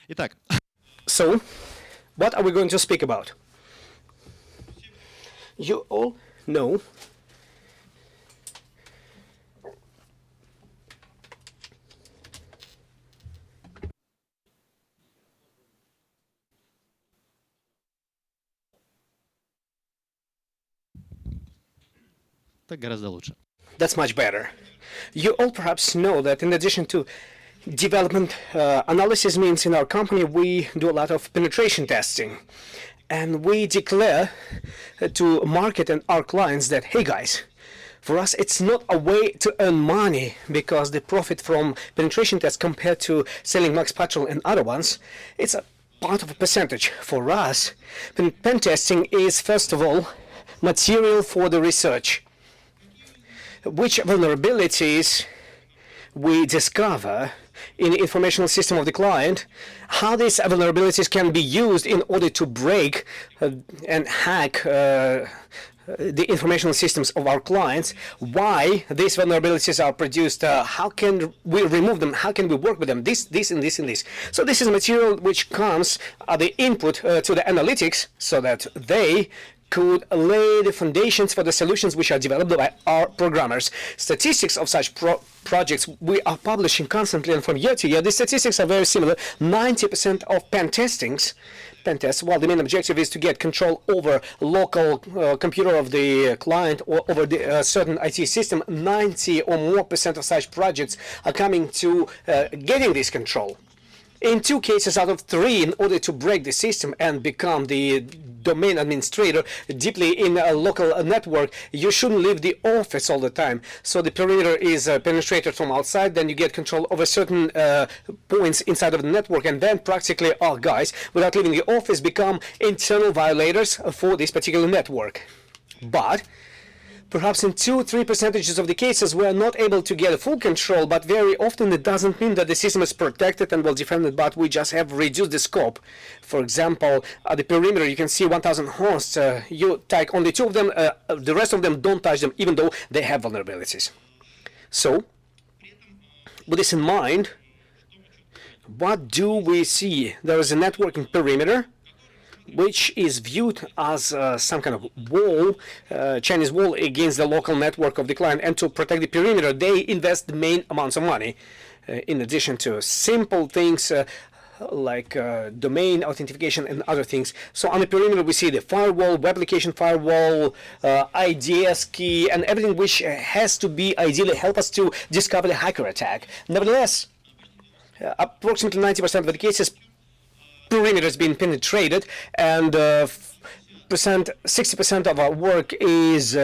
Итак, So, what are we going to speak about? You all know так гораздо лучше. that's much better. You all perhaps know that in addition to development analysis means in our company we do a lot of penetration testing. And we declare to market and our clients that, hey guys, for us it's not a way to earn money because the profit from penetration tests compared to selling Max Patrol and other ones, it's a part of a percentage. For us, pen testing is first of all material for the research. Which vulnerabilities we discover in the informational system of the client, how these vulnerabilities can be used in order to break and hack the informational systems of our clients, why these vulnerabilities are produced, how can we remove them, how can we work with them, this, and this, and this. So this is material which comes the input to the analytics so that they could lay the foundations for the solutions which are developed by our programmers. Statistics of such projects we are publishing constantly, and from year to year, the statistics are very similar. 90% of pen tests, while the main objective is to get control over local computer of the client or over the certain IT system, 90 or more % of such projects are coming to getting this control. In 2 cases out of 3, in order to break the system and become the domain administrator deeply in a local network, you shouldn't leave the office all the time. So the perimeter is penetrated from outside, then you get control over certain points inside of the network, and then practically all guys, without leaving the office, become internal violators for this particular network. But perhaps in 2-3% of the cases we are not able to get full control, but very often it doesn't mean that the system is protected and well defended, but we just have reduced the scope. For example, at the perimeter you can see 1,000 hosts, you take only 2 of them, the rest of them don't touch them even though they have vulnerabilities. So, with this in mind, what do we see? There is a networking perimeter which is viewed as some kind of wall, Chinese wall against the local network of the client. And to protect the perimeter, they invest the main amounts of money, in addition to simple things like domain authentication and other things. So on the perimeter we see the firewall, web application firewall, IDS key, and everything which has to be ideally help us to discover the hacker attack. Nevertheless, approximately 90% of the cases, perimeter has been penetrated, and 60% of our work is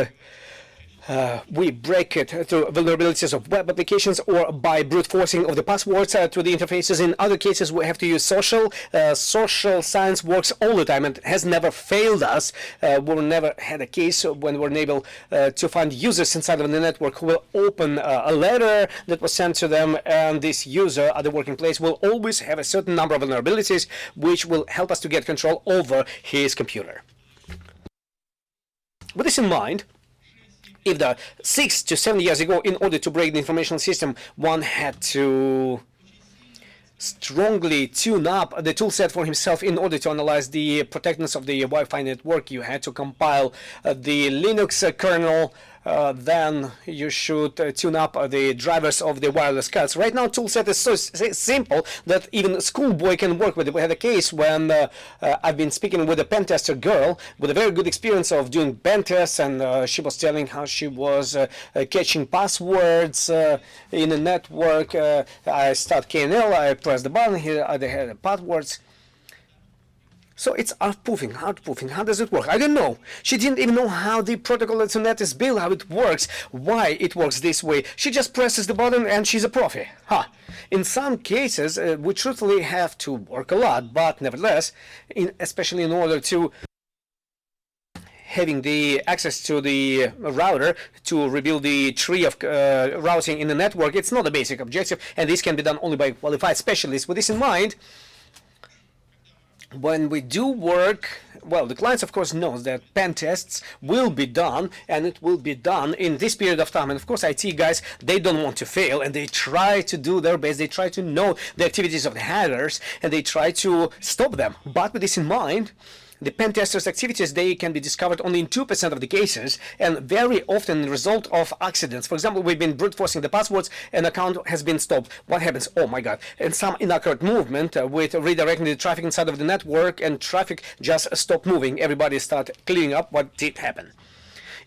we break it through vulnerabilities of web applications or by brute forcing of the passwords to the interfaces. In other cases, we have to use social. Social science works all the time and has never failed us. We never had a case when we're unable to find users inside of the network who will open a letter that was sent to them, and this user at the working place will always have a certain number of vulnerabilities which will help us to get control over his computer. With this in mind, if the 6 to 7 years ago, in order to break the information system, one had to strongly tune up the toolset for himself in order to analyze the protectedness of the Wi-Fi network, you had to compile the Linux kernel, then you should tune up the drivers of the wireless cards. Right now, toolset is so simple that even a schoolboy can work with it. We had a case when I've been speaking with a pen tester girl with a very good experience of doing pen tests, and she was telling how she was catching passwords in a network. I start KNL, I press the button, here they had the passwords. So it's hard-proofing. How does it work? I don't know. She didn't even know how the protocol Ethernet is built, how it works, why it works this way. She just presses the button and she's a profi. In some cases, we truthfully have to work a lot, but nevertheless, especially in order to having the access to the router to reveal the tree of routing in the network, it's not a basic objective, and this can be done only by qualified specialists. With this in mind, when we do work, well, the clients of course knows that pen tests will be done, and it will be done in this period of time. And of course IT guys, they don't want to fail, and they try to do their best. They try to know the activities of the hackers, and they try to stop them. But with this in mind, the pen testers' activities, they can be discovered only in 2% of the cases, and very often the result of accidents. For example, we've been brute forcing the passwords, an account has been stopped. What happens? Oh my god. And some inaccurate movement with redirecting the traffic inside of the network, and traffic just stopped moving. Everybody start cleaning up what did happen.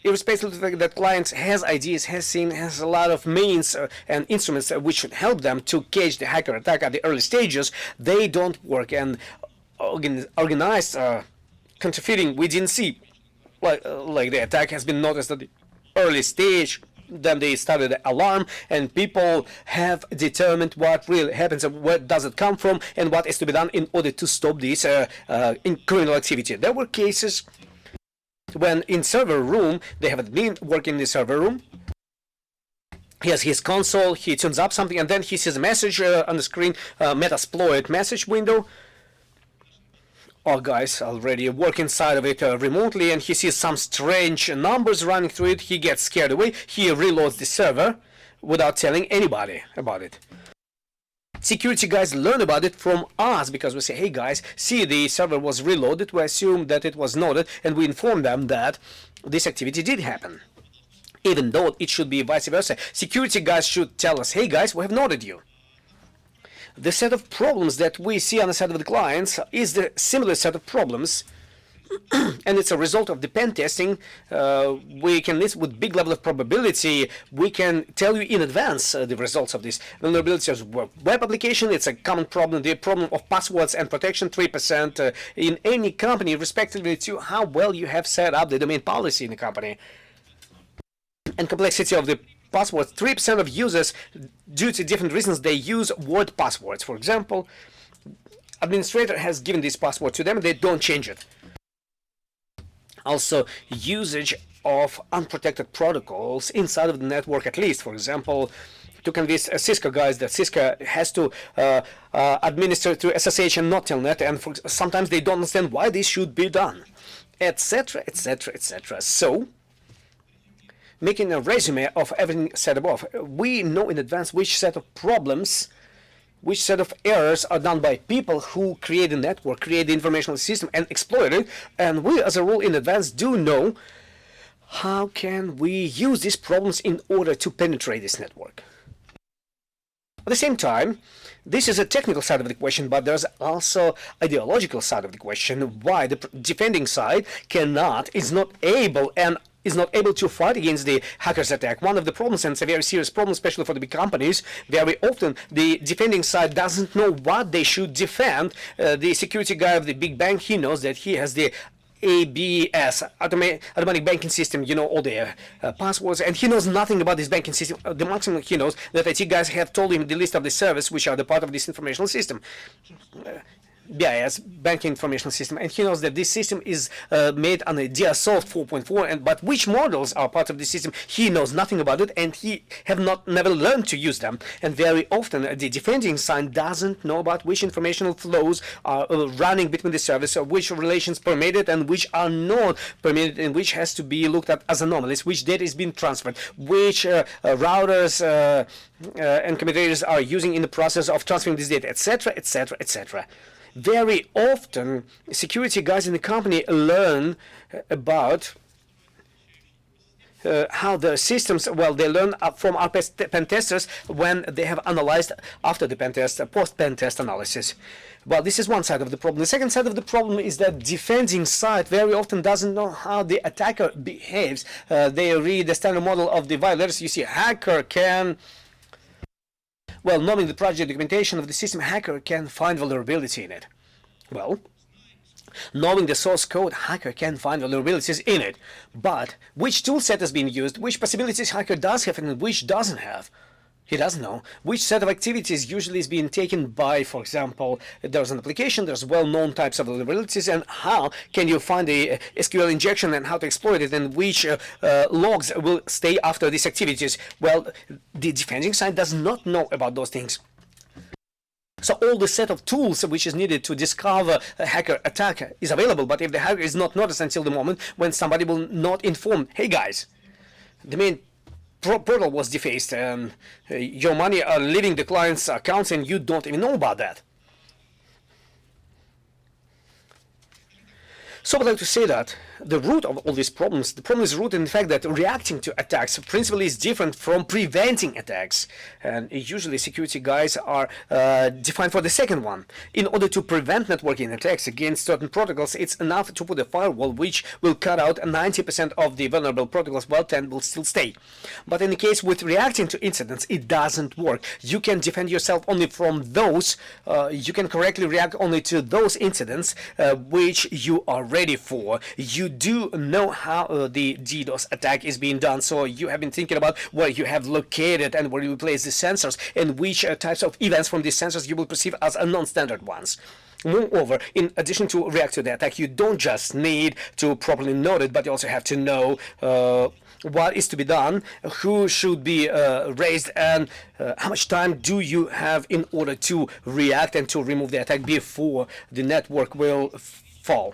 Irrespective of the fact that clients has ideas, has a lot of means and instruments which should help them to catch the hacker attack at the early stages, they don't work. And organized counterfeiting, we didn't see like the attack has been noticed at the early stage. Then they started the alarm, and people have determined what really happens and where does it come from and what is to be done in order to stop this criminal activity. There were cases when in server room, they haven't been working in the server room. He has his console, he tunes up something, and then he sees a message on the screen, Metasploit message window. Our guys already work inside of it remotely, and he sees some strange numbers running through it. He gets scared away. He reloads the server without telling anybody about it. Security guys learn about it from us because we say, hey guys, see, the server was reloaded. We assume that it was noted, and we inform them that this activity did happen. Even though it should be vice versa. Security guys should tell us, hey guys, we have noted you. The set of problems that we see on the side of the clients is the similar set of problems, and it's a result of the pen testing. We can list with big level of probability. We can tell you in advance the results of this. Vulnerability of web application, it's a common problem. The problem of passwords and protection, 3% in any company, respectively to how well you have set up the domain policy in the company. And complexity of the passwords, 3% of users, due to different reasons, they use word passwords. For example, administrator has given this password to them, they don't change it. Also, usage of unprotected protocols inside of the network, at least. For example, to convince Cisco guys that Cisco has to administer through SSH and not Telnet, and sometimes they don't understand why this should be done, etc., etc., etc. So, making a resume of everything said above, we know in advance which set of problems, which set of errors are done by people who create the network, create the informational system, and exploit it. And we, as a rule, in advance do know how can we use these problems in order to penetrate this network. At the same time, this is a technical side of the question, but there's also ideological side of the question, why the defending side is not able to fight against the hacker's attack. One of the problems, and it's a very serious problem, especially for the big companies, very often the defending side doesn't know what they should defend. The security guy of the big bank, he knows that he has the ABS, automatic banking system, you know, all the passwords, and he knows nothing about this banking system. The maximum he knows that IT guys have told him the list of the servers which are the part of this informational system. BIS, Banking Information System, and he knows that this system is made on a DSO 4.4, but which models are part of the system, he knows nothing about it, and he have never learned to use them. And very often the defending side doesn't know about which informational flows are running between the servers, which relations permitted and which are not permitted, and which has to be looked at as anomalies, which data is being transferred, which routers and commutators are using in the process of transferring this data, etc., etc., etc. Very often, security guys in the company learn about how the systems, well, they learn from our pen testers when they have analyzed after the pen test, post-pen test analysis. Well, this is one side of the problem. The second side of the problem is that defending side very often doesn't know how the attacker behaves. They read the standard model of the violators. You see, hacker can... Well, knowing the project documentation of the system, hacker can find vulnerability in it. Well, knowing the source code, hacker can find vulnerabilities in it. But which tool set has been used, which possibilities hacker does have and which doesn't have, he doesn't know. Which set of activities usually is being taken by, for example, there's an application, there's well-known types of vulnerabilities, and how can you find the SQL injection and how to exploit it, and which logs will stay after these activities. Well, the defending side does not know about those things. So all the set of tools which is needed to discover a hacker attack is available, but if the hacker is not noticed until the moment when somebody will not inform, hey guys, the main portal was defaced and your money are leaving the client's accounts and you don't even know about that. So I'd like to say that the root of all these problems, the problem is rooted in the fact that reacting to attacks principally is different from preventing attacks. And usually security guys are defined for the second one. In order to prevent networking attacks against certain protocols, it's enough to put a firewall which will cut out 90% of the vulnerable protocols while 10 will still stay. But in the case with reacting to incidents, it doesn't work. You can defend yourself only from those, you can correctly react only to those incidents which you are ready for. You do know how the DDoS attack is being done, so you have been thinking about where you have located and where you place the sensors and which types of events from these sensors you will perceive as a non-standard ones. Moreover, in addition to react to the attack, you don't just need to properly note it, but you also have to know what is to be done, who should be raised, and how much time do you have in order to react and to remove the attack before the network will fall.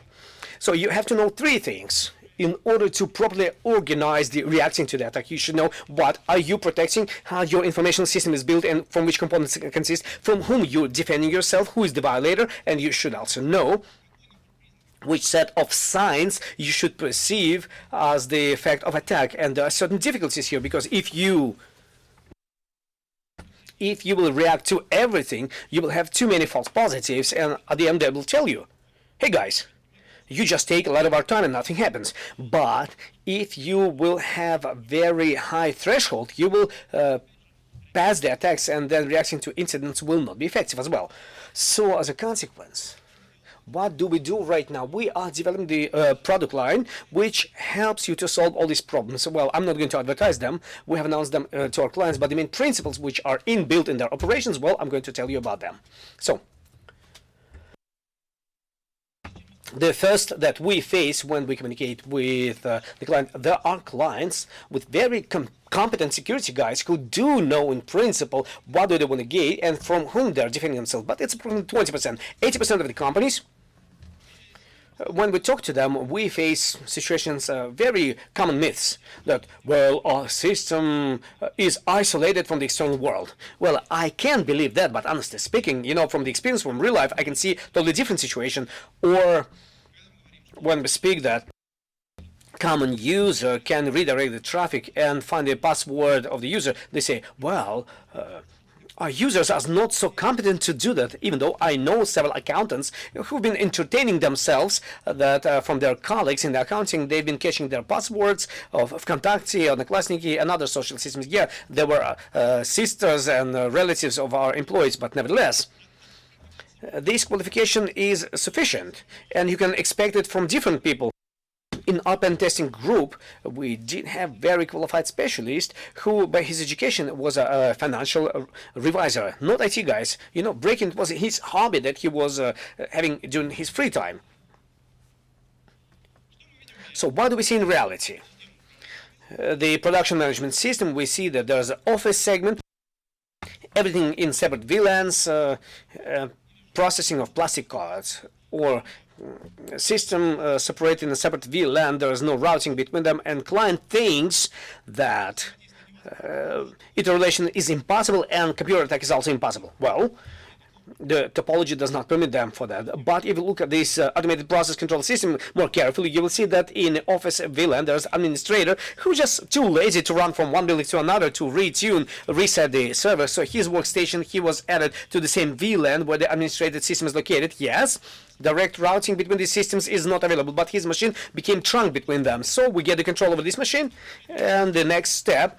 So you have to know three things. In order to properly organize the reacting to the attack, you should know what are you protecting, how your information system is built and from which components it consists, from whom you're defending yourself, who is the violator, and you should also know which set of signs you should perceive as the effect of attack. And there are certain difficulties here, because if you will react to everything, you will have too many false positives, and at the end they will tell you, hey guys, you just take a lot of our time and nothing happens. But if you will have a very high threshold, you will pass the attacks, and then reacting to incidents will not be effective as well. So as a consequence, what do we do right now? We are developing the product line which helps you to solve all these problems. Well, I'm not going to advertise them. We have announced them to our clients, but the main principles which are inbuilt in their operations, well, I'm going to tell you about them. So the first that we face when we communicate with the client, there are clients with very competent security guys who do know in principle what do they want to get and from whom they are defending themselves. But it's approximately 20%. 80% of the companies, when we talk to them, we face situations, very common myths that, well, our system is isolated from the external world. Well, I can believe that, but honestly speaking, you know, from the experience from real life, I can see totally different situation. Or when we speak that common user can redirect the traffic and find the password of the user, they say, well, our users are not so competent to do that, even though I know several accountants who've been entertaining themselves that from their colleagues in the accounting, they've been catching their passwords of Vkontakte, Odnoklassniki, and other social systems. Yeah, they were sisters and relatives of our employees, but nevertheless, this qualification is sufficient, and you can expect it from different people. In our pen testing group, we did have very qualified specialist who, by his education, was a financial revisor, not IT guys. You know, breaking was his hobby that he was having during his free time. So what do we see in reality? The production management system, we see that there's an office segment, everything in separate VLANs, processing of plastic cards, or system separated in a separate VLAN, there is no routing between them, and client thinks that interrelation is impossible and computer attack is also impossible. Well, the topology does not permit them for that. But if you look at this automated process control system more carefully, you will see that in Office VLAN there's an administrator who's just too lazy to run from one building to another to retune, reset the server. So his workstation, he was added to the same VLAN where the administrated system is located. Yes, direct routing between these systems is not available, but his machine became trunk between them. So we get the control over this machine, and the next step,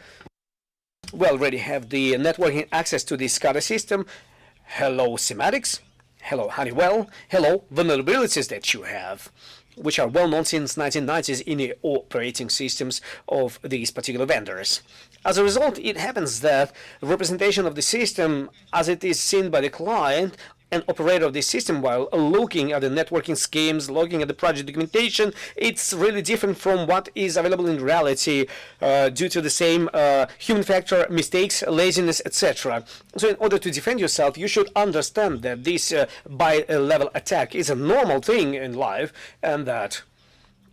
we already have the networking access to the SCADA system. Hello semantics, hello Honeywell, hello vulnerabilities that you have, which are well known since 1990s in the operating systems of these particular vendors. As a result, it happens that representation of the system as it is seen by the client an operator of this system while looking at the networking schemes, looking at the project documentation, it's really different from what is available in reality due to the same human factor, mistakes, laziness, etc. So in order to defend yourself, you should understand that this bi-level attack is a normal thing in life, and that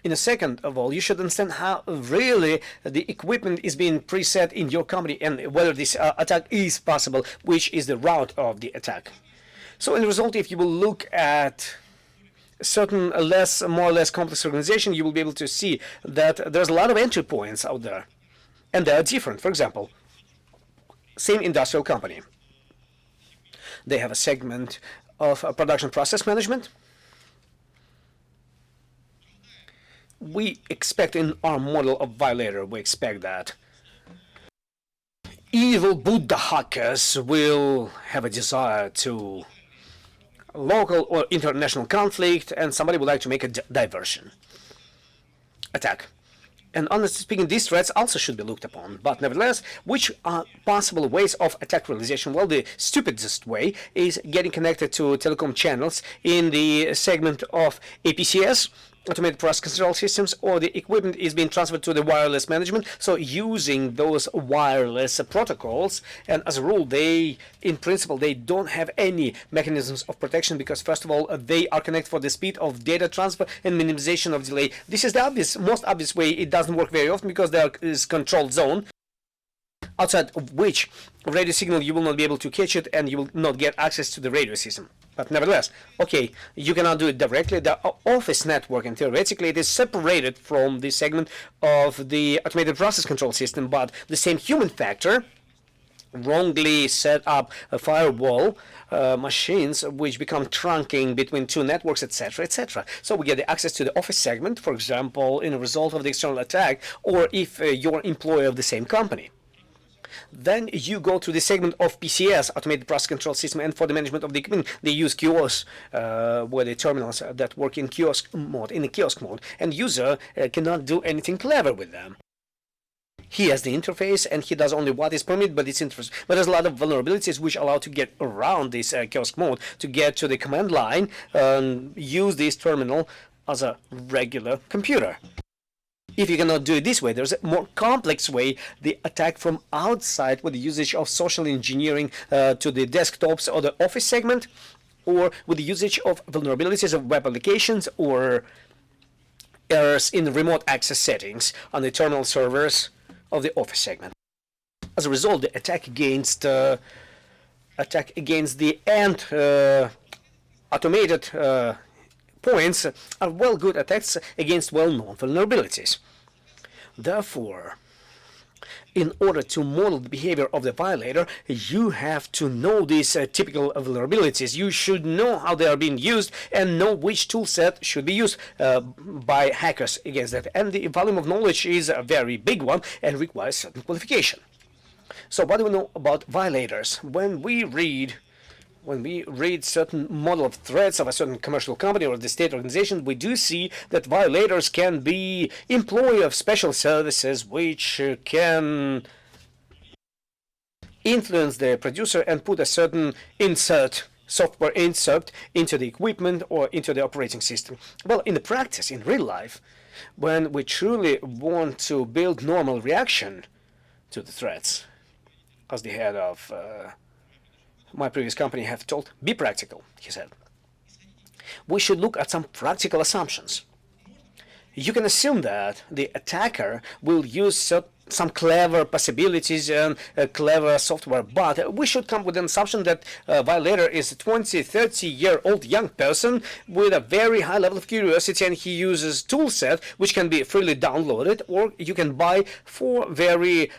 in a second of all, you should understand how really the equipment is being preset in your company and whether this attack is possible, which is the route of the attack. So in the result, if you will look at certain more or less complex organization, you will be able to see that there's a lot of entry points out there, and they are different. For example, same industrial company. They have a segment of production process management. We expect in our model of Violator, we expect that evil Buddha hackers will have a desire to local or international conflict, and somebody would like to make a diversion attack. And honestly speaking, these threats also should be looked upon. But nevertheless, which are possible ways of attack realization? Well, the stupidest way is getting connected to telecom channels in the segment of APCS, automated process control systems, or the equipment is being transferred to the wireless management. So using those wireless protocols, and as a rule, in principle, they don't have any mechanisms of protection because, first of all, they are connected for the speed of data transfer and minimization of delay. This is the most obvious way. It doesn't work very often because there is controlled zone, outside of which radio signal you will not be able to catch it and you will not get access to the radio system. But nevertheless, okay, you cannot do it directly. The office network, and theoretically, it is separated from the segment of the automated process control system, but the same human factor wrongly set up a firewall machines which become trunking between two networks, etc., etc. So we get the access to the office segment, for example, in a result of the external attack, or if you're employee of the same company. Then you go to the segment of PCS, Automated Process Control System, and for the management of the equipment, they use kiosks, where the terminals that work in kiosk mode, and user cannot do anything clever with them. He has the interface, and he does only what is permitted, but it's interesting. But there's a lot of vulnerabilities which allow to get around this kiosk mode, to get to the command line, and use this terminal as a regular computer. If you cannot do it this way, there's a more complex way, the attack from outside with the usage of social engineering to the desktops or the office segment, or with the usage of vulnerabilities of web applications or errors in remote access settings on the terminal servers of the office segment. As a result, the attack against the end automated points are good attacks against well-known vulnerabilities. Therefore, in order to model the behavior of the violator, you have to know these typical vulnerabilities. You should know how they are being used and know which tool set should be used by hackers against that. And the volume of knowledge is a very big one and requires certain qualification. So what do we know about violators? When we read certain model of threats of a certain commercial company or the state organization, we do see that violators can be employee of special services which can influence the producer and put a certain software insert into the equipment or into the operating system. Well, in the practice, in real life, when we truly want to build normal reaction to the threats, as the head of my previous company have told, be practical, he said. We should look at some practical assumptions. You can assume that the attacker will use some clever possibilities and clever software, but we should come with an assumption that a violator is a 20, 30-year-old young person with a very high level of curiosity, and he uses tool set which can be freely downloaded or you can buy for very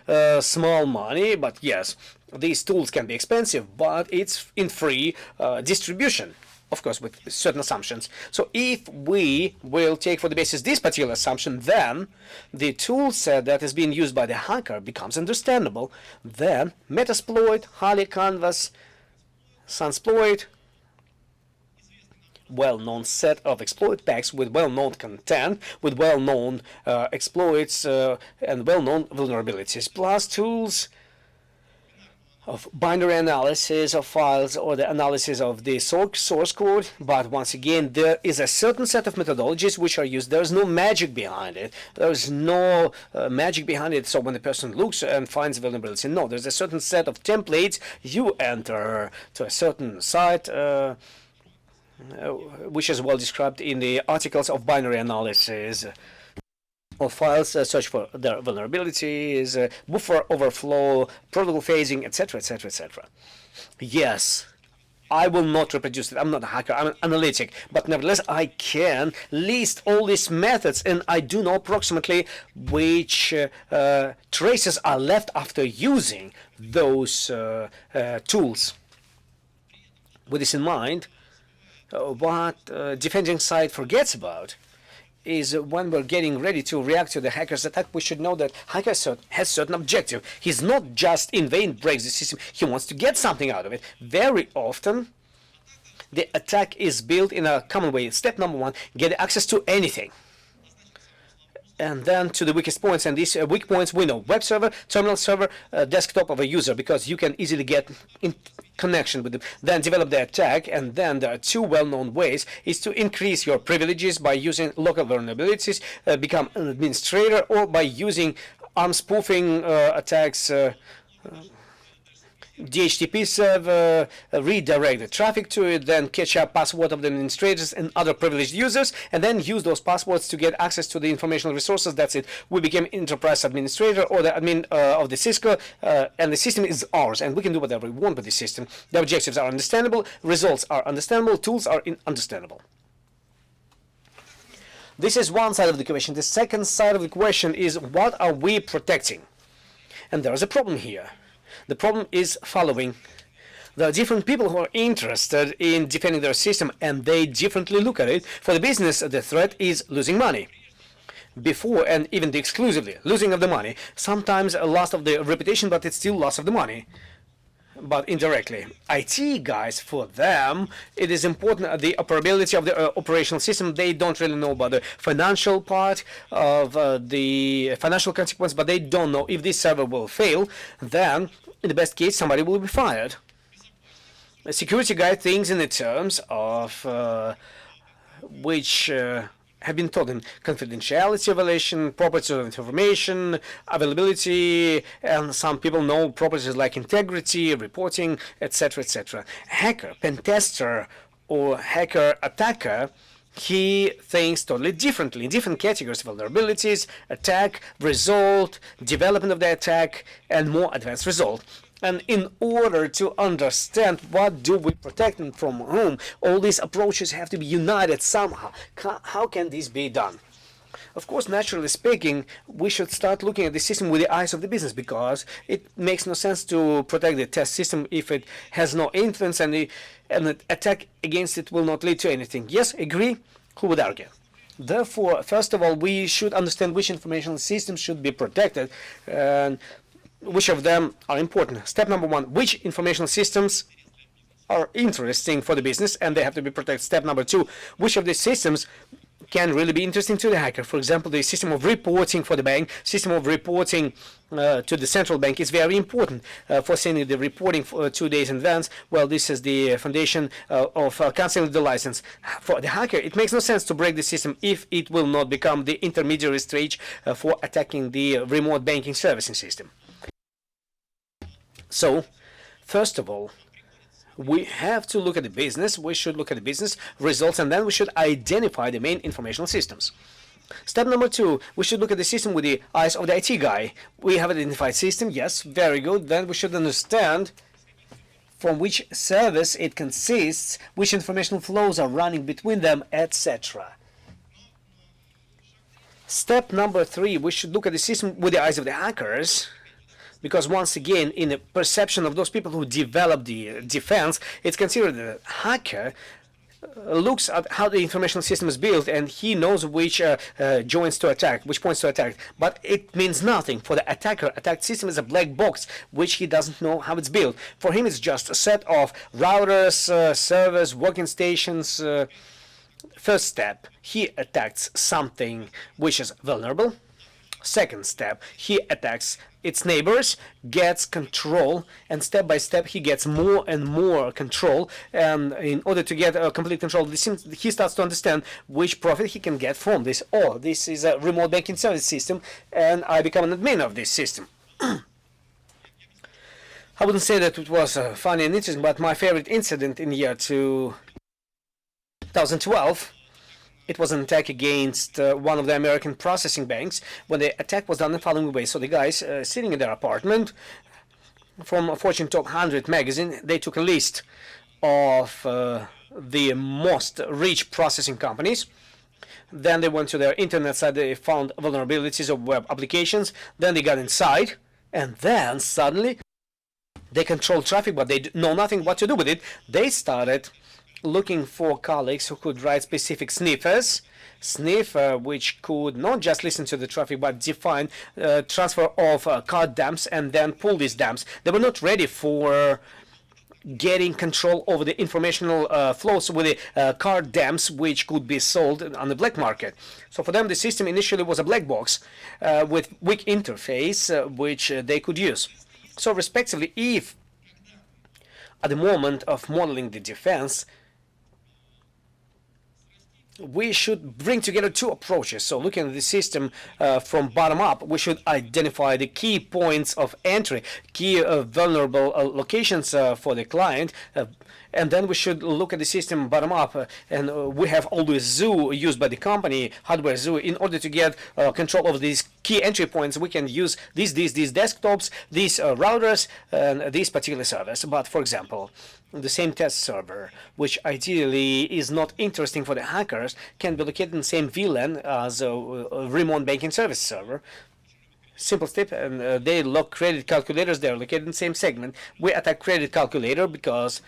small money. But yes, these tools can be expensive, but it's in free distribution, of course, with certain assumptions. So if we will take for the basis this particular assumption, then the tool set that is being used by the hacker becomes understandable. Then Metasploit, Harley Canvas, Sunsploit, well-known set of exploit packs with well-known content, with well-known exploits and well-known vulnerabilities, plus tools of binary analysis of files or the analysis of the source code, but once again there is a certain set of methodologies which are used. There's no magic behind it. There's no magic behind it, so when the person looks and finds vulnerability, no, there's a certain set of templates you enter to a certain site, which is well described in the articles of binary analysis of files, search for their vulnerabilities, buffer overflow, protocol phasing, etc., etc., etc. Yes, I will not reproduce it. I'm not a hacker, I'm an analytic, but nevertheless I can list all these methods, and I do know approximately which traces are left after using those tools. With this in mind, what defending side forgets about is when we're getting ready to react to the hacker's attack, we should know that hacker has certain objective. He's not just in vain breaks the system, he wants to get something out of it. Very often, the attack is built in a common way. Step number one, get access to anything. And then to the weakest points, and these weak points we know: web server, terminal server, desktop of a user, because you can easily get in connection with them. Then develop the attack, and then there are two well-known ways: is to increase your privileges by using local vulnerabilities, become an administrator, or by using arm spoofing attacks, DHCP server, redirect the traffic to it, then catch up password of the administrators and other privileged users, and then use those passwords to get access to the informational resources. That's it. We became enterprise administrator or the admin of the Cisco, and the system is ours, and we can do whatever we want with the system. The objectives are understandable, results are understandable, tools are understandable. This is one side of the question. The second side of the question is, what are we protecting? And there is a problem here. The problem is following. There are different people who are interested in defending their system, and they differently look at it. For the business, the threat is losing money. Before and even exclusively losing of the money. Sometimes a loss of the reputation, but it's still loss of the money. But indirectly. IT guys, for them, it is important the operability of the operational system. They don't really know about the financial part of the financial consequence, but they don't know if this server will fail. Then, in the best case, somebody will be fired. A security guy thinks in the terms of which have been taught in confidentiality violation, properties of information, availability, and some people know properties like integrity, reporting, etc., etc. Hacker, pen tester, or hacker attacker, he thinks totally differently in different categories: vulnerabilities, attack, result, development of the attack, and more advanced result. And in order to understand what do we protect and from whom, all these approaches have to be united somehow. How can this be done? Of course, naturally speaking, we should start looking at the system with the eyes of the business, because it makes no sense to protect the test system if it has no influence, and an attack against it will not lead to anything. Yes, agree? Who would argue? Therefore, first of all, we should understand which information systems should be protected, and which of them are important. Step number one, which information systems are interesting for the business and they have to be protected. Step number two, which of these systems can really be interesting to the hacker. For example, the system of reporting for the bank, system of reporting to the central bank is very important for sending the reporting for 2 days in advance. Well, this is the foundation of canceling the license. For the hacker, it makes no sense to break the system if it will not become the intermediary stage for attacking the remote banking servicing system. So, first of all, we have to look at the business. We should look at the business results, and then we should identify the main informational systems. Step number two, we should look at the system with the eyes of the IT guy. We have identified system, yes, very good. Then we should understand from which service it consists, which informational flows are running between them, etc. Step number three, we should look at the system with the eyes of the hackers. Because once again, in the perception of those people who develop the defense, it's considered that a hacker looks at how the information system is built, and he knows which joints to attack, which points to attack. But it means nothing for the attacker. Attack system is a black box, which he doesn't know how it's built. For him, it's just a set of routers, servers, working stations. First step, he attacks something which is vulnerable. Second step, he attacks its neighbors, gets control, and step by step he gets more and more control. And in order to get complete control of the system, he starts to understand which profit he can get from this. Oh, this is a remote banking service system, and I become an admin of this system. I wouldn't say that it was funny and interesting, but my favorite incident in the year 2012, it was an attack against one of the American processing banks. When the attack was done the following way: so the guys sitting in their apartment from a Fortune Top 100 magazine, they took a list of the most rich processing companies. Then they went to their internet site, they found vulnerabilities of web applications, then they got inside, and then suddenly they control traffic, but they know nothing what to do with it. They started looking for colleagues who could write specific sniffers, which could not just listen to the traffic, but define transfer of card dumps and then pull these dumps. They were not ready for getting control over the informational flows with the card dumps, which could be sold on the black market. So for them, the system initially was a black box with weak interface, which they could use. So respectively, if at the moment of modeling the defense, we should bring together two approaches. So looking at the system from bottom up, we should identify the key points of entry, key vulnerable locations for the client, and then we should look at the system bottom up. And we have always zoo used by the company, hardware zoo, in order to get control of these key entry points. We can use these desktops, these routers, and these particular servers. But for example, the same test server, which ideally is not interesting for the hackers, can be located in the same VLAN as a remote banking service server. Simple step, and they lock credit calculators. They are located in the same segment. We attack credit calculator because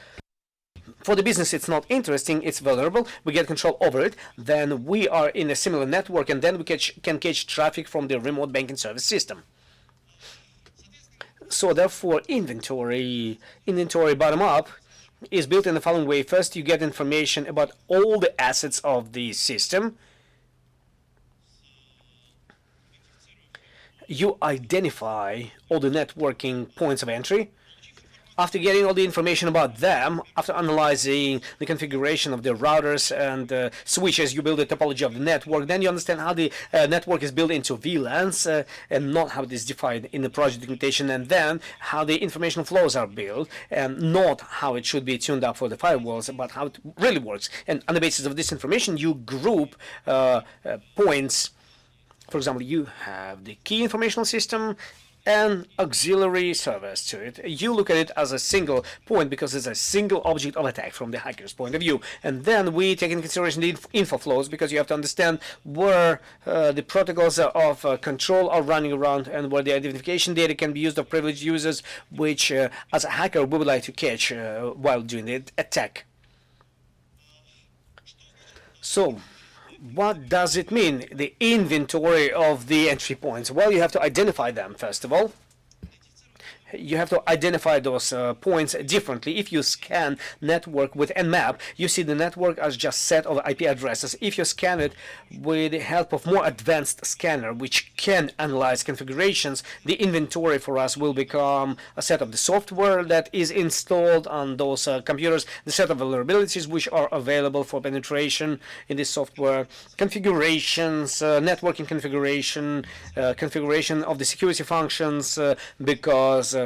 for the business it's not interesting, it's vulnerable. We get control over it. Then we are in a similar network, and then we can catch traffic from the remote banking service system. So therefore, inventory bottom up is built in the following way. First, you get information about all the assets of the system. You identify all the networking points of entry. After getting all the information about them, after analyzing the configuration of the routers and switches, you build the topology of the network. Then you understand how the network is built into VLANs and not how it is defined in the project documentation, and then how the information flows are built, and not how it should be tuned up for the firewalls, but how it really works. And on the basis of this information, you group points. For example, you have the key informational system and auxiliary servers to it. You look at it as a single point because it's a single object of attack from the hacker's point of view. And then we take into consideration the info flows, because you have to understand where the protocols of control are running around and where the identification data can be used of privileged users, which as a hacker we would like to catch while doing the attack. So what does it mean, the inventory of the entry points? Well, you have to identify them, first of all. You have to identify those points differently. If you scan network with Nmap, you see the network as just set of IP addresses. If you scan it with the help of more advanced scanner, which can analyze configurations, the inventory for us will become a set of the software that is installed on those computers, the set of vulnerabilities which are available for penetration in this software, configurations, networking configuration, configuration of the security functions, because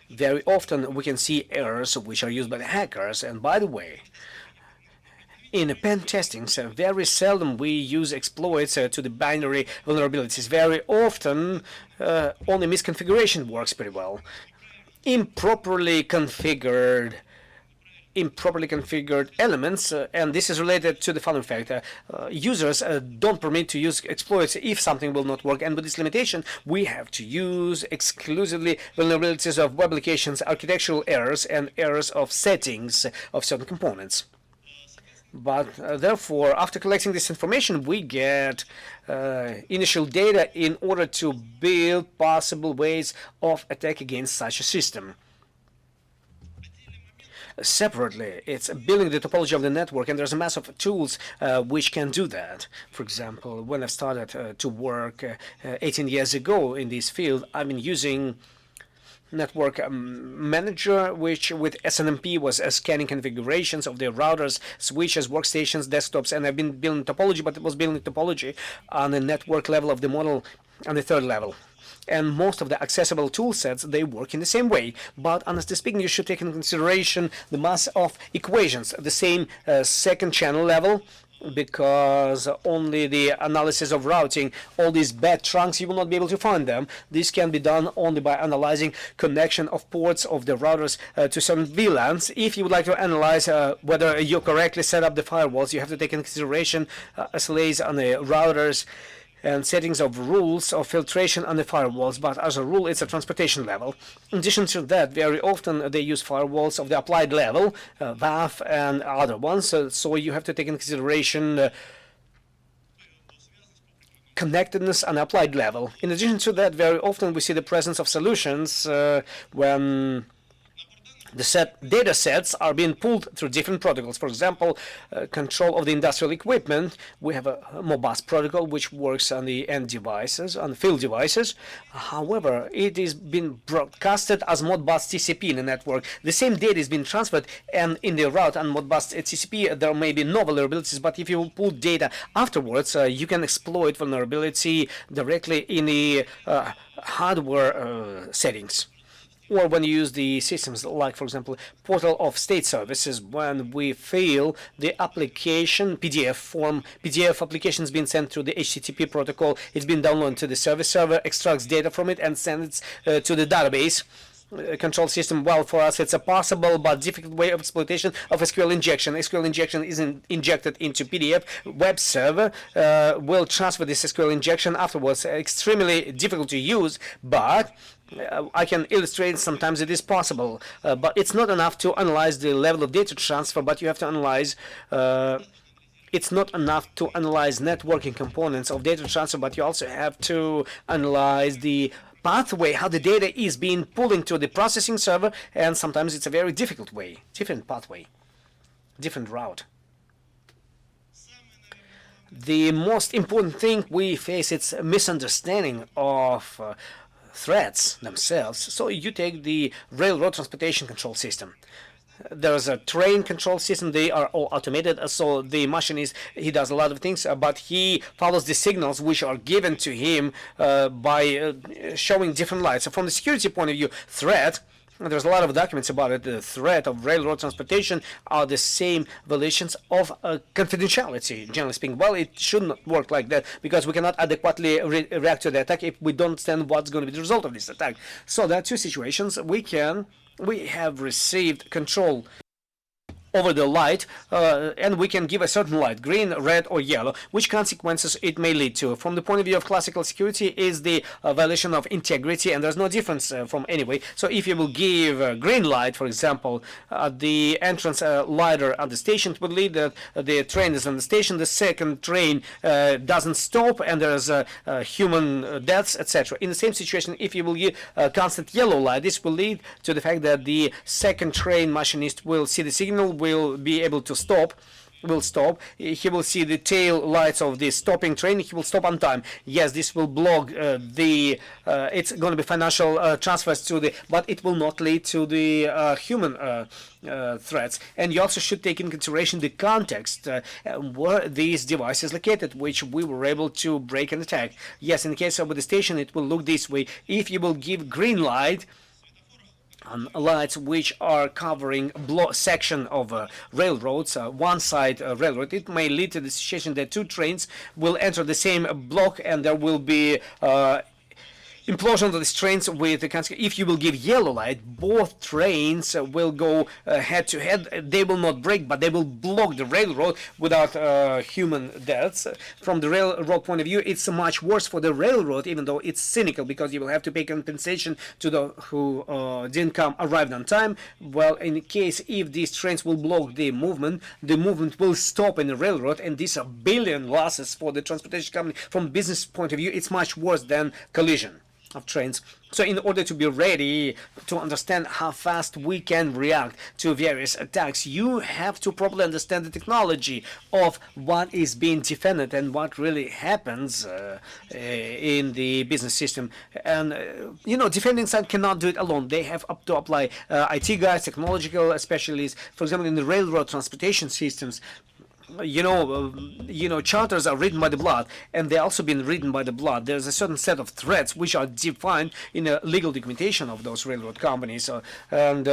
very often we can see errors which are used by the hackers. And by the way, in pen testing, very seldom we use exploits to the binary vulnerabilities. Very often only misconfiguration works pretty well. Improperly configured elements, and this is related to the following fact. Users don't permit to use exploits if something will not work, and with this limitation we have to use exclusively vulnerabilities of web applications, architectural errors, and errors of settings of certain components. But therefore, after collecting this information, we get initial data in order to build possible ways of attack against such a system. separately. It's building the topology of the network, and there's a mass of tools which can do that. For example, when I started to work 18 years ago in this field, I've been using network manager, which with SNMP was scanning configurations of the routers, switches, workstations, desktops, and I've been building topology, but it was building topology on the network level of the model on the third level. And most of the accessible tool sets, they work in the same way. But honestly speaking, you should take into consideration the mass of equations, the same second channel level, because only the analysis of routing, all these bad trunks, you will not be able to find them. This can be done only by analyzing connection of ports of the routers to certain VLANs. If you would like to analyze whether you correctly set up the firewalls, you have to take into consideration SLAs on the routers and settings of rules of filtration on the firewalls, but as a rule it's a transportation level. In addition to that, very often they use firewalls of the applied level, WAF and other ones, so you have to take into consideration connectedness on applied level. In addition to that, very often we see the presence of solutions when the data sets are being pulled through different protocols. For example, control of the industrial equipment. We have a Modbus protocol which works on the end devices, on the field devices. However, it is being broadcasted as Modbus TCP in the network. The same data is being transferred, and in the route on Modbus TCP there may be no vulnerabilities, but if you pull data afterwards, you can exploit vulnerability directly in the hardware settings. Or when you use the systems like, for example, portal of state services, when we fail the application PDF form, PDF application is being sent through the HTTP protocol, it's been downloaded to the service server, extracts data from it and sends it to the database control system. Well, for us it's a possible but difficult way of exploitation of SQL injection. SQL injection is injected into PDF. Web server will transfer this SQL injection afterwards. Extremely difficult to use, but I can illustrate sometimes it is possible, but it's not enough to analyze the level of data transfer, but you have to analyze it's not enough to analyze networking components of data transfer, but you also have to analyze the pathway, how the data is being pulled into the processing server, and sometimes it's a very difficult way, different pathway, different route. The most important thing we face is a misunderstanding of threats themselves. So you take the railroad transportation control system. There's a train control system. They are all automated, so the machinist, he does a lot of things, but he follows the signals which are given to him by showing different lights. So from the security point of view, threat, there's a lot of documents about it. The threat of railroad transportation are the same violations of confidentiality, generally speaking. Well, it should not work like that, because we cannot adequately react to the attack if we don't understand what's going to be the result of this attack. So there are two situations. We have received control over the light, and we can give a certain light, green, red, or yellow, which consequences it may lead to. From the point of view of classical security is the violation of integrity, and there's no difference from anyway. So if you will give green light, for example, the entrance lighter at the station, it would lead that the train is on the station, the second train doesn't stop, and there's human deaths, etc. In the same situation, if you will give constant yellow light, this will lead to the fact that the second train machinist will see the signal, will be able to stop, will stop. He will see the tail lights of the stopping train. He will stop on time. Yes, this will block it's going to be financial transfers to the, but it will not lead to the human threats. And you also should take in consideration the context where these devices located, which we were able to break and attack. Yes, in the case of the station, it will look this way. If you will give green light on lights which are covering section of railroads, one side railroad, it may lead to the situation that two trains will enter the same block, and there will be implosion of these trains with the if you will give yellow light, both trains will go head to head. They will not break, but they will block the railroad without human deaths. From the railroad point of view, it's much worse for the railroad, even though it's cynical, because you will have to pay compensation to the who didn't arrive on time. Well, in the case if these trains will block the movement will stop in the railroad, and these are billion losses for the transportation company. From business point of view, it's much worse than collision. of trains. So in order to be ready to understand how fast we can react to various attacks, you have to properly understand the technology of what is being defended and what really happens in the business system. And defending side cannot do it alone. They have to apply IT guys, technological specialists. For example, in the railroad transportation systems, charters are written by the blood, and they're also been written by the blood. There's a certain set of threats which are defined in the legal documentation of those railroad companies, and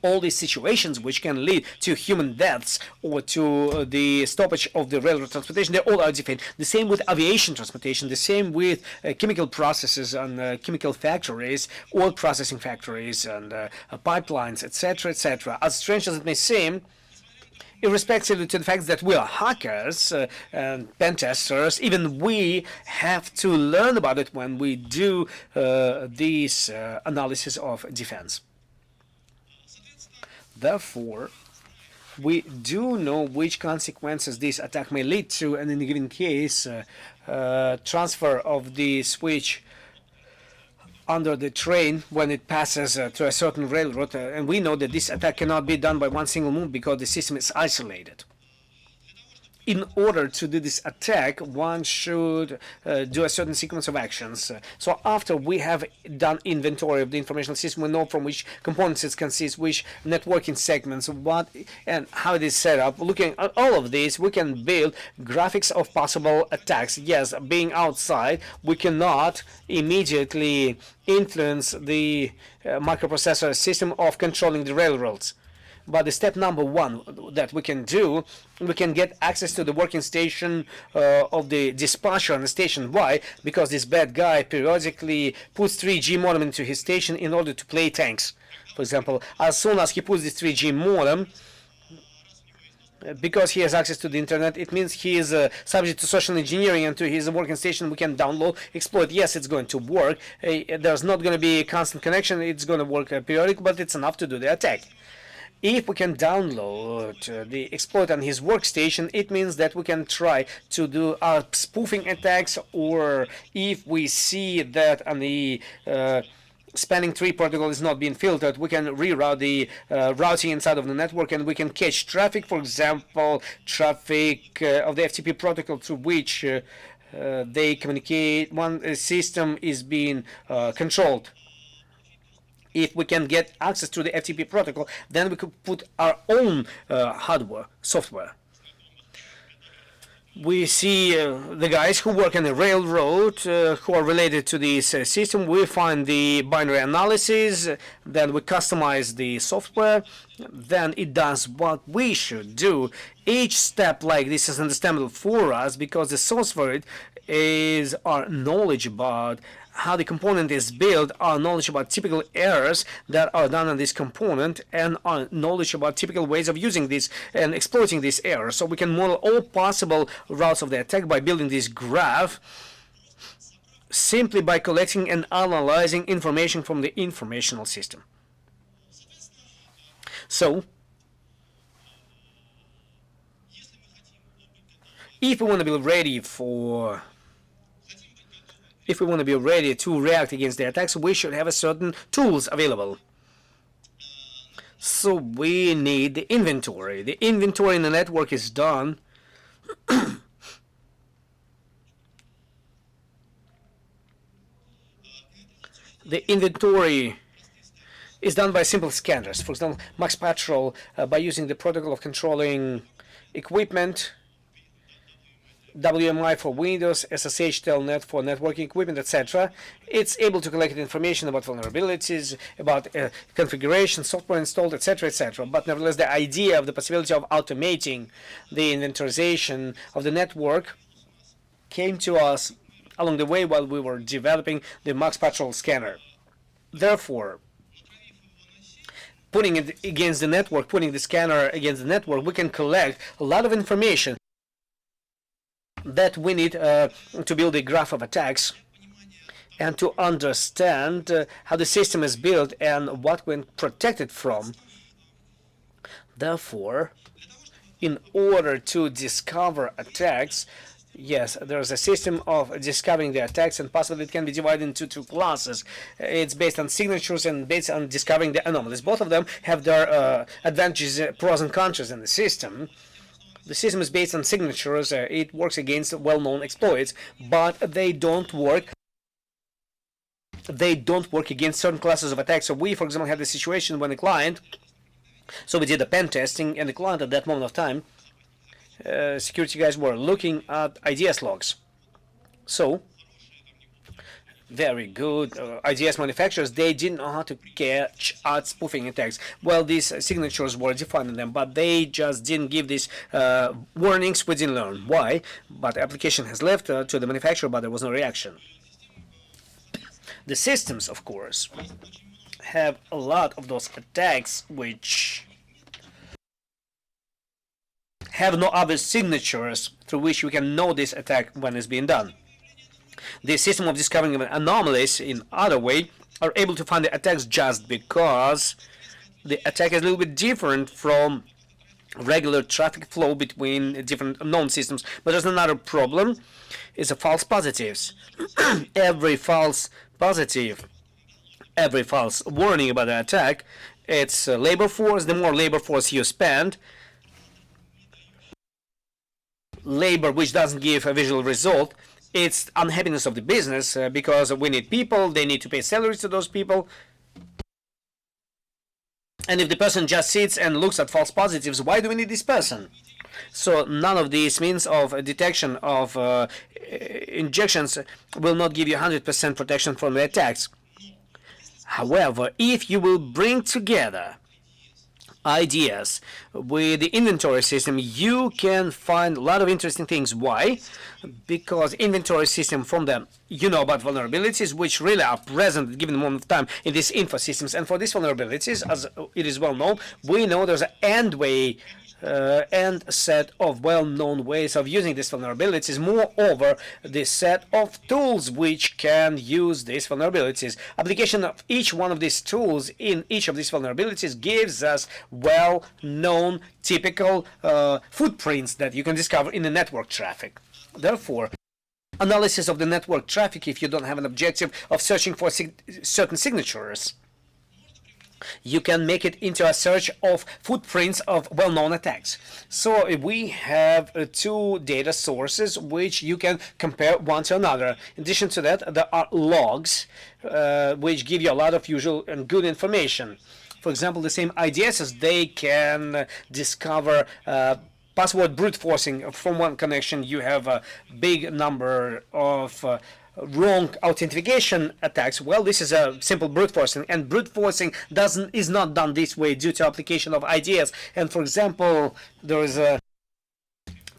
all these situations which can lead to human deaths or to the stoppage of the railroad transportation, they all are defined. The same with aviation transportation, the same with chemical processes and chemical factories, oil processing factories, and pipelines, etc., etc. As strange as it may seem, irrespective to the fact that we are hackers and pen testers, even we have to learn about it when we do this analysis of defense. Therefore, we do know which consequences this attack may lead to, and in a given case, transfer of the switch under the train when it passes to a certain railroad, and we know that this attack cannot be done by one single move because the system is isolated. In order to do this attack, one should do a certain sequence of actions. So after we have done inventory of the informational system, we know from which components it consists, which networking segments, what and how it is set up. Looking at all of this, we can build graphics of possible attacks. Yes, being outside, we cannot immediately influence the microprocessor system of controlling the railroads. But the step number one that we can do, we can get access to the working station of the dispatcher on the station. Why? Because this bad guy periodically puts 3G modem into his station in order to play tanks. For example, as soon as he puts this 3G modem, because he has access to the internet, it means he is subject to social engineering, and to his working station we can download, exploit. Yes, it's going to work. There's not going to be a constant connection. It's going to work periodic, but it's enough to do the attack. If we can download the exploit on his workstation, it means that we can try to do our spoofing attacks, or if we see that on the spanning tree protocol is not being filtered, we can reroute the routing inside of the network, and we can catch traffic, for example, traffic of the FTP protocol through which they communicate. One system is being controlled. If we can get access to the FTP protocol, then we could put our own hardware, software. We see the guys who work on the railroad who are related to this system. We find the binary analysis, then we customize the software, then it does what we should do. Each step like this is understandable for us because the source for it is our knowledge about how the component is built, our knowledge about typical errors that are done on this component, and our knowledge about typical ways of using this and exploiting this error. So we can model all possible routes of the attack by building this graph simply by collecting and analyzing information from the informational system. So, if we want to be ready to react against the attacks, we should have a certain tools available. So we need the inventory. The inventory in the network is done the inventory is done by simple scanners. For example, Max Patrol by using the protocol of controlling equipment, WMI for Windows, SSH Telnet for networking equipment, etc. It's able to collect information about vulnerabilities, about configuration, software installed, etc., etc. But nevertheless, the idea of the possibility of automating the inventorization of the network came to us along the way while we were developing the Max Patrol scanner. Therefore, putting it against the network, putting the scanner against the network, we can collect a lot of information that we need to build a graph of attacks and to understand how the system is built and what we're protected from. Therefore, in order to discover attacks, Yes, there's a system of discovering the attacks, and possibly it can be divided into two classes. It's based on signatures and based on discovering the anomalies. Both of them have their advantages, pros and cons in the system. The system is based on signatures. It works against well-known exploits, but they don't work. They don't work against certain classes of attacks. So we, for example, had the situation when the client. So we did a pen testing, and the client at that moment of time, security guys were looking at IDS logs. So, very good IDS manufacturers, they didn't know how to catch at spoofing attacks. Well, these signatures were defined in them, but they just didn't give these warnings. We didn't learn why, but the application has left to the manufacturer, but there was no reaction. The systems, of course, have a lot of those attacks which have no other signatures through which you can know this attack when it's being done. The system of discovering anomalies in other way are able to find the attacks just because the attack is a little bit different from regular traffic flow between different known systems. But there's another problem, is the false positives. Every false positive, every false warning about the attack, it's labor force. The more labor force you spend, labor which doesn't give a visual result, it's unhappiness of the business because we need people, they need to pay salaries to those people. And if the person just sits and looks at false positives, why do we need this person? So none of these means of detection of injections will not give you 100% protection from the attacks. However, if you will bring together ideas with the inventory system, you can find a lot of interesting things. Why? Because inventory system, from them you know about vulnerabilities which really are present at a given moment of time in these info systems, and for these vulnerabilities, as it is well known, we know there's an end set of well-known ways of using these vulnerabilities. Moreover, the set of tools which can use these vulnerabilities. Application of each one of these tools in each of these vulnerabilities gives us well-known typical footprints that you can discover in the network traffic. Therefore, analysis of the network traffic, if you don't have an objective of searching for certain signatures, you can make it into a search of footprints of well-known attacks. So we have two data sources which you can compare one to another. In addition to that, there are logs which give you a lot of useful and good information. For example, the same IDSs, they can discover password brute forcing. From one connection, you have a big number of wrong authentication attacks. Well, this is a simple brute forcing, and brute forcing is not done this way due to application of IDS. And for example, there is a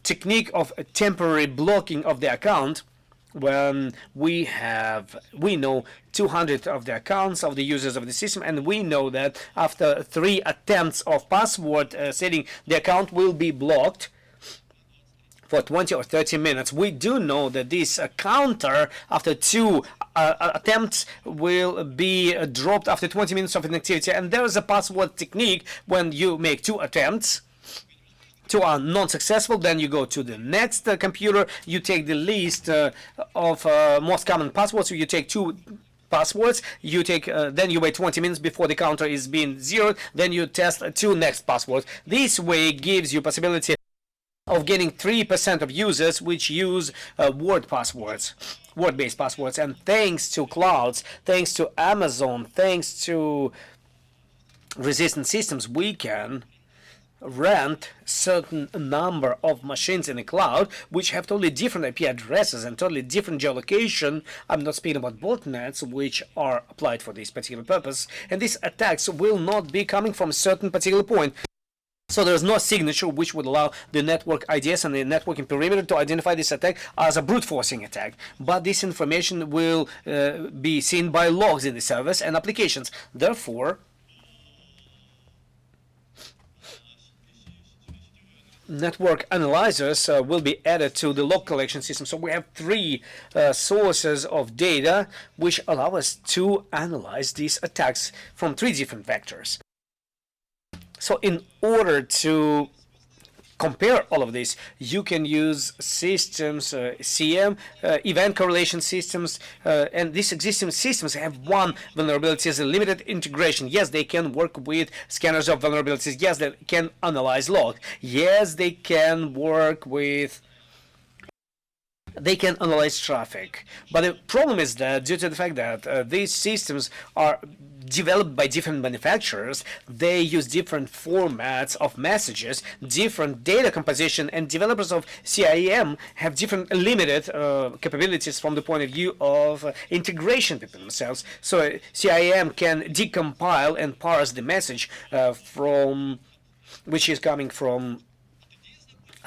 technique of temporary blocking of the account when we know 200 of the accounts of the users of the system, and we know that after 3 attempts of password setting, the account will be blocked for 20 or 30 minutes. We do know that this counter after 2 attempts will be dropped after 20 minutes of inactivity. And there is a password technique when you make 2 attempts. 2 are non-successful, then you go to the next computer, you take the list of most common passwords, so you take 2 passwords, you take then you wait 20 minutes before the counter is being zeroed, then you test 2 next passwords. This way gives you possibility of getting 3% of users which use word passwords, word-based passwords. And thanks to clouds, thanks to Amazon, thanks to resistant systems, we can rent certain number of machines in the cloud which have totally different IP addresses and totally different geolocation. I'm not speaking about botnets which are applied for this particular purpose, and these attacks will not be coming from a certain particular point. So there's no signature which would allow the network IDS and the networking perimeter to identify this attack as a brute forcing attack. But this information will be seen by logs in the service and applications. Therefore, network analyzers will be added to the log collection system. So we have 3 sources of data which allow us to analyze these attacks from 3 different vectors. So in order to compare all of this, you can use systems, CM, event correlation systems, and these existing systems have one vulnerability as a limited integration. Yes, they can work with scanners of vulnerabilities. Yes, they can analyze log. Yes, they can work with analyze traffic. But the problem is that due to the fact that these systems are developed by different manufacturers, they use different formats of messages, different data composition, and developers of CIEM have different limited capabilities from the point of view of integration between themselves. So CIEM can decompile and parse the message which is coming from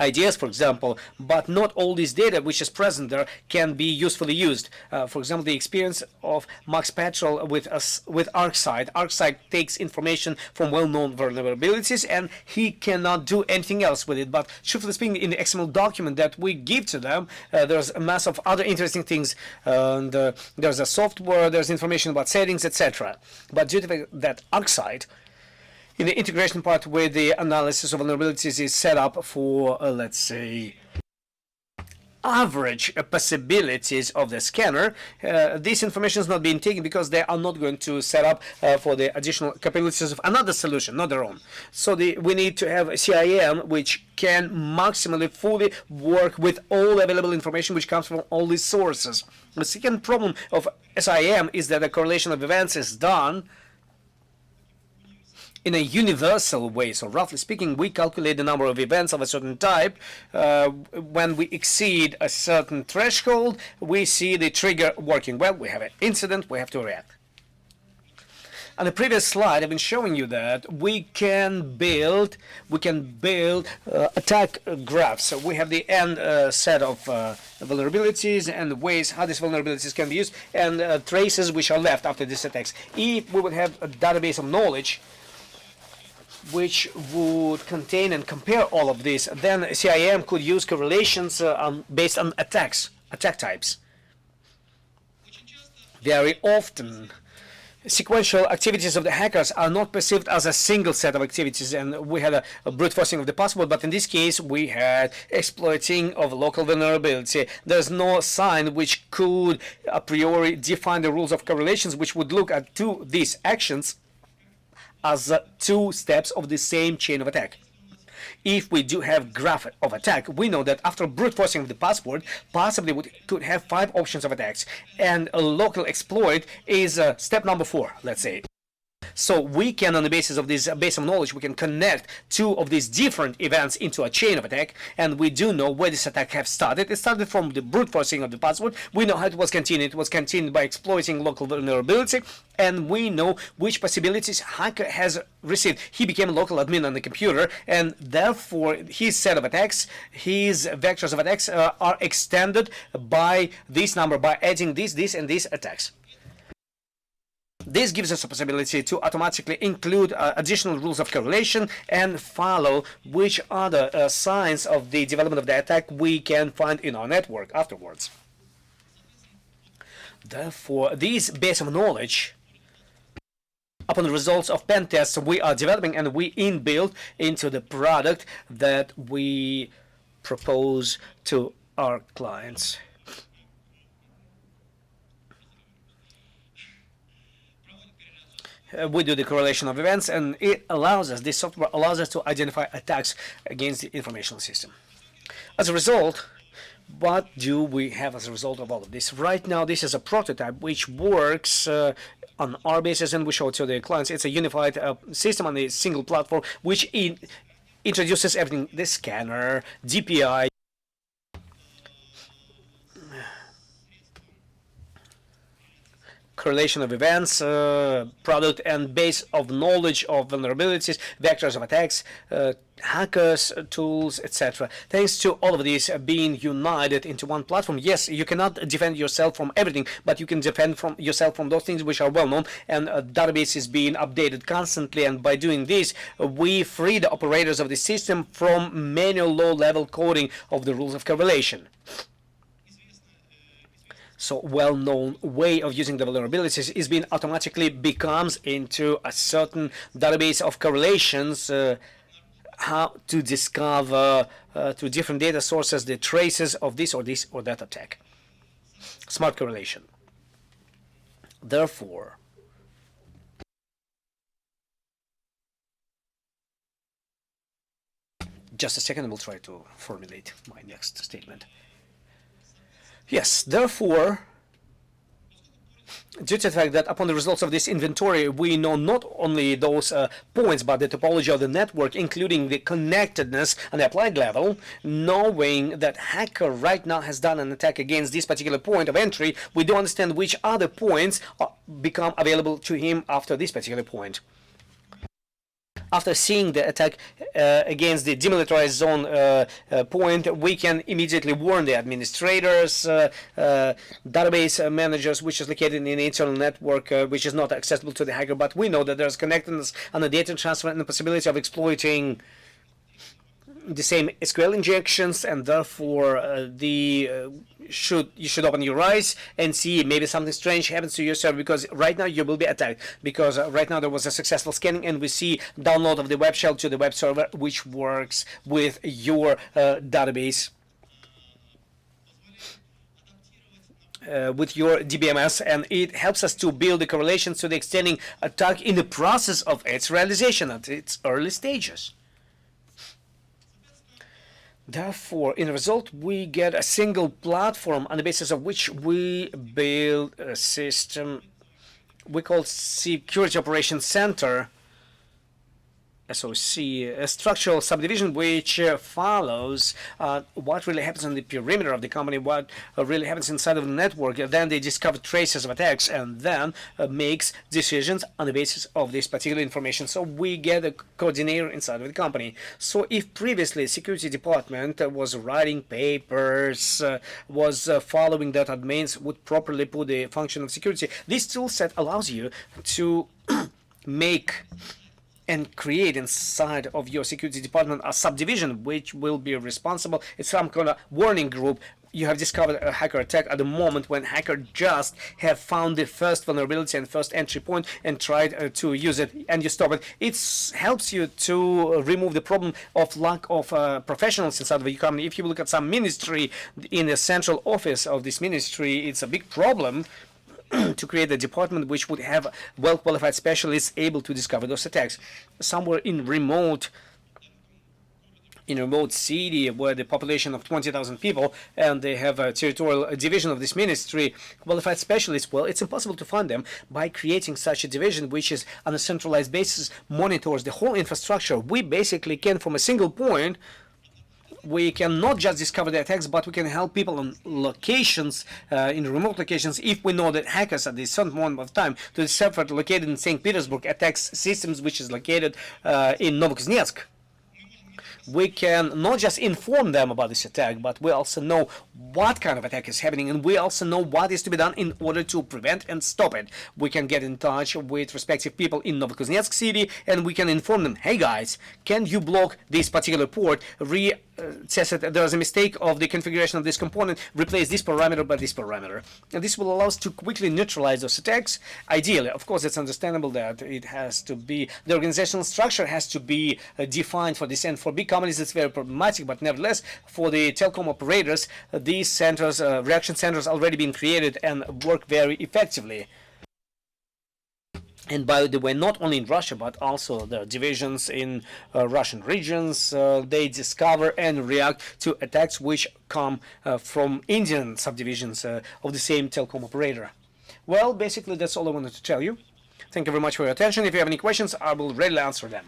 ideas, for example, but not all this data which is present there can be usefully used. For example, the experience of Max Petrol with ArcSight. ArcSight takes information from well-known vulnerabilities and he cannot do anything else with it. But truthfully speaking, in the XML document that we give to them, there's a mass of other interesting things. And there's a software, there's information about settings, etc. But due to that ArcSight, in the integration part where the analysis of vulnerabilities is set up for, let's say, average possibilities of the scanner, this information is not being taken because they are not going to set up for the additional capabilities of another solution, not their own. So we need to have a CIEM which can maximally fully work with all available information which comes from all these sources. The second problem of SIEM is that the correlation of events is done in a universal way. So roughly speaking, we calculate the number of events of a certain type. When we exceed a certain threshold, we see the trigger working well. We have an incident, we have to react. On the previous slide, I've been showing you that we can build attack graphs. So we have the end set of vulnerabilities and ways how these vulnerabilities can be used, and traces which are left after these attacks. If we would have a database of knowledge which would contain and compare all of this, then CIEM could use correlations based on attack types. Very often, sequential activities of the hackers are not perceived as a single set of activities, and we had a brute forcing of the password, but in this case we had exploiting of local vulnerability. There's no sign which could a priori define the rules of correlations which would look at these actions as two steps of the same chain of attack. If we do have graph of attack, we know that after brute forcing of the password, possibly we could have 5 options of attacks, and a local exploit is step number 4, let's say. So we can, on the basis of this base of knowledge, we can connect 2 of these different events into a chain of attack, and we do know where this attack have started. It started from the brute forcing of the password. We know how it was continued. It was continued by exploiting local vulnerability, and we know which possibilities hacker has received. He became a local admin on the computer, and therefore his set of attacks, his vectors of attacks are extended by this number, by adding this, and these attacks. This gives us a possibility to automatically include additional rules of correlation and follow which other signs of the development of the attack we can find in our network afterwards. Therefore, this base of knowledge, upon the results of pen tests we are developing and we inbuilt into the product that we propose to our clients. We do the correlation of events, and it allows us, this software allows us to identify attacks against the informational system. As a result, what do we have as a result of all of this? Right now, this is a prototype which works on our basis, and we show it to the clients. It's a unified system on a single platform which introduces everything: the scanner, DPI, correlation of events, product and base of knowledge of vulnerabilities, vectors of attacks, hackers, tools, etc. Thanks to all of these being united into one platform, yes, you cannot defend yourself from everything, but you can defend yourself from those things which are well known, and a database is being updated constantly, and by doing this, we free the operators of the system from manual low-level coding of the rules of correlation. So well-known way of using the vulnerabilities is being automatically becomes into a certain database of correlations how to discover through different data sources the traces of this or that attack. Smart correlation. Therefore, just a second, I will try to formulate my next statement. Yes, therefore, due to the fact that upon the results of this inventory, we know not only those points, but the topology of the network, including the connectedness on the applied level, knowing that hacker right now has done an attack against this particular point of entry, we do understand which other points become available to him after this particular point. After seeing the attack against the demilitarized zone point, we can immediately warn the administrators, database managers, which is located in the internal network, which is not accessible to the hacker, but we know that there's connectedness on the data transfer and the possibility of exploiting the same SQL injections, and therefore you should open your eyes and see maybe something strange happens to your server, because right now you will be attacked, because right now there was a successful scanning and we see download of the web shell to the web server, which works with your database, with your DBMS, and it helps us to build the correlations to the extending attack in the process of its realization at its early stages. Therefore, in the result, we get a single platform on the basis of which we build a system we call Security Operations Center, SOC, a structural subdivision which follows what really happens on the perimeter of the company, what really happens inside of the network. Then they discover traces of attacks and then makes decisions on the basis of this particular information. So we get a coordinator inside of the company. So if previously security department was writing papers, was following that admins would properly put the function of security, this tool set allows you to make and create inside of your security department a subdivision which will be responsible. It's some kind of warning group. You have discovered a hacker attack at the moment when hacker just have found the first vulnerability and first entry point and tried to use it, and you stop it. It helps you to remove the problem of lack of professionals inside of your company. If you look at some ministry in the central office of this ministry, it's a big problem to create a department which would have well-qualified specialists able to discover those attacks. Somewhere in remote city where the population of 20,000 people and they have a territorial division of this ministry, qualified specialists, well, it's impossible to find them. By creating such a division which is on a centralized basis monitors the whole infrastructure, we basically can, from a single point, we can not just discover the attacks, but we can help people on locations, in remote locations, if we know that hackers at this certain moment of time to the server located in St. Petersburg attacks systems which is located in Novokuznetsk. We can not just inform them about this attack, but we also know what kind of attack is happening, and we also know what is to be done in order to prevent and stop it. We can get in touch with respective people in Novokuznetsk city, and we can inform them, hey guys, can you block this particular port, says that there is a mistake of the configuration of this component, replace this parameter by this parameter. And this will allow us to quickly neutralize those attacks. Ideally, of course, it's understandable that it has to be, the organizational structure has to be defined for this, and for big companies it's very problematic, but nevertheless, for the telecom operators, these centers, reaction centers already been created and work very effectively. And by the way, not only in Russia, but also the divisions in Russian regions, they discover and react to attacks which come from Indian subdivisions of the same telecom operator. Well, basically, that's all I wanted to tell you. Thank you very much for your attention. If you have any questions, I will readily answer them.